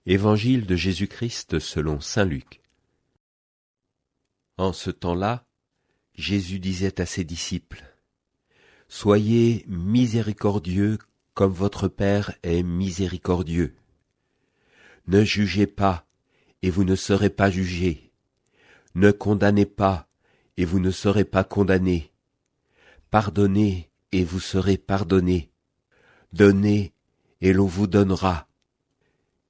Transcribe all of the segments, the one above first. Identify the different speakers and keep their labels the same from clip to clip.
Speaker 1: Évangile de Jésus-Christ selon saint Luc. En ce temps-là, Jésus disait à ses disciples : « Soyez miséricordieux comme votre Père est miséricordieux. Ne jugez pas, et vous ne serez pas jugés. Ne condamnez pas, et vous ne serez pas condamnés. Pardonnez, et vous serez pardonnés. Donnez, et l'on vous donnera.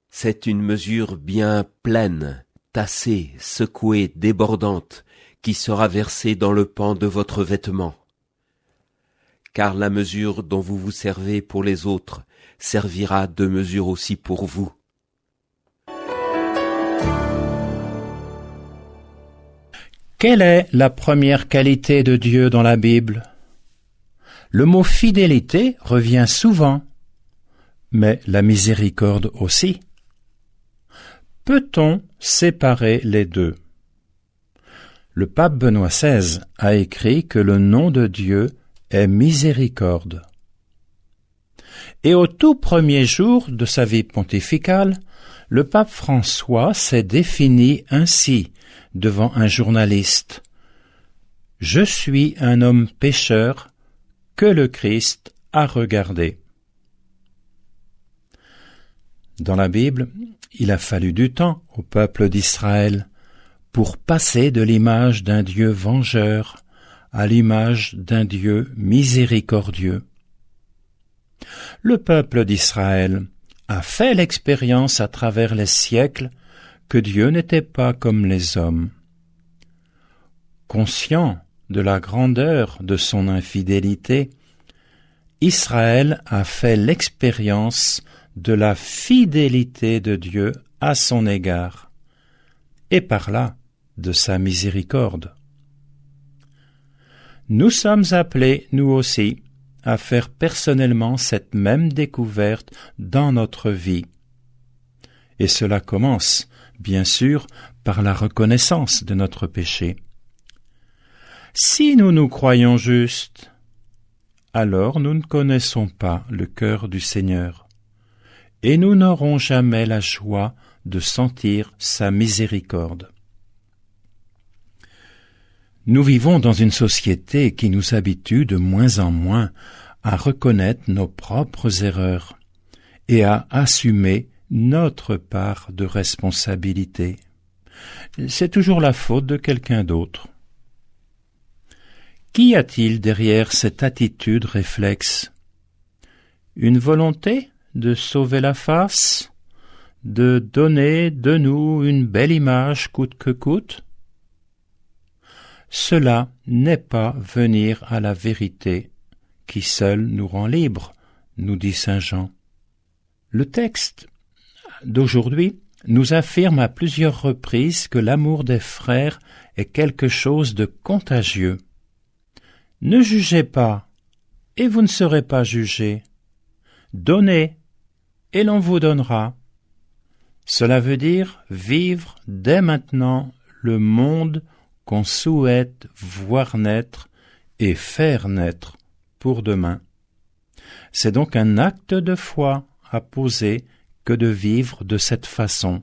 Speaker 1: C'est une mesure bien pleine, tassée, secouée, débordante, qui sera versée dans le pan de votre vêtement. Car la mesure dont vous vous servez pour les autres servira de mesure aussi pour vous. »
Speaker 2: Quelle est la première qualité de Dieu dans la Bible ? Le mot fidélité revient souvent, mais la miséricorde aussi. Peut-on séparer les deux ? Le pape Benoît XVI a écrit que le nom de Dieu est miséricorde. Et au tout premier jour de sa vie pontificale, le pape François s'est défini ainsi devant un journaliste : « Je suis un homme pécheur que le Christ a regardé. » Dans la Bible, il a fallu du temps au peuple d'Israël pour passer de l'image d'un Dieu vengeur à l'image d'un Dieu miséricordieux. Le peuple d'Israël a fait l'expérience à travers les siècles que Dieu n'était pas comme les hommes. Conscient de la grandeur de son infidélité, Israël a fait l'expérience de la fidélité de Dieu à son égard, et par là de sa miséricorde. Nous sommes appelés, nous aussi, à faire personnellement cette même découverte dans notre vie. Et cela commence, bien sûr, par la reconnaissance de notre péché. Si nous nous croyons justes, alors nous ne connaissons pas le cœur du Seigneur, et nous n'aurons jamais la joie de sentir sa miséricorde. Nous vivons dans une société qui nous habitue de moins en moins à reconnaître nos propres erreurs et à assumer notre part de responsabilité. C'est toujours la faute de quelqu'un d'autre. Qu'y a-t-il derrière cette attitude réflexe ? Une volonté de sauver la face, de donner de nous une belle image coûte que coûte ? Cela n'est pas venir à la vérité, qui seule nous rend libres, nous dit saint Jean. Le texte d'aujourd'hui nous affirme à plusieurs reprises que l'amour des frères est quelque chose de contagieux. Ne jugez pas, et vous ne serez pas jugés. Donnez, et l'on vous donnera. Cela veut dire vivre dès maintenant le monde qu'on souhaite voir naître et faire naître pour demain. C'est donc un acte de foi à poser que de vivre de cette façon.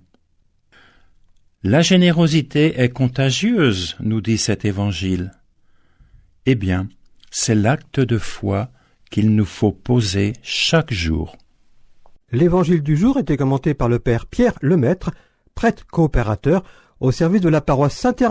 Speaker 2: La générosité est contagieuse, nous dit cet évangile. Eh bien, c'est l'acte de foi qu'il nous faut poser chaque jour.
Speaker 3: L'évangile du jour était commenté par le père Pierre Lemaître, prêtre coopérateur au service de la paroisse Saint-Hermine.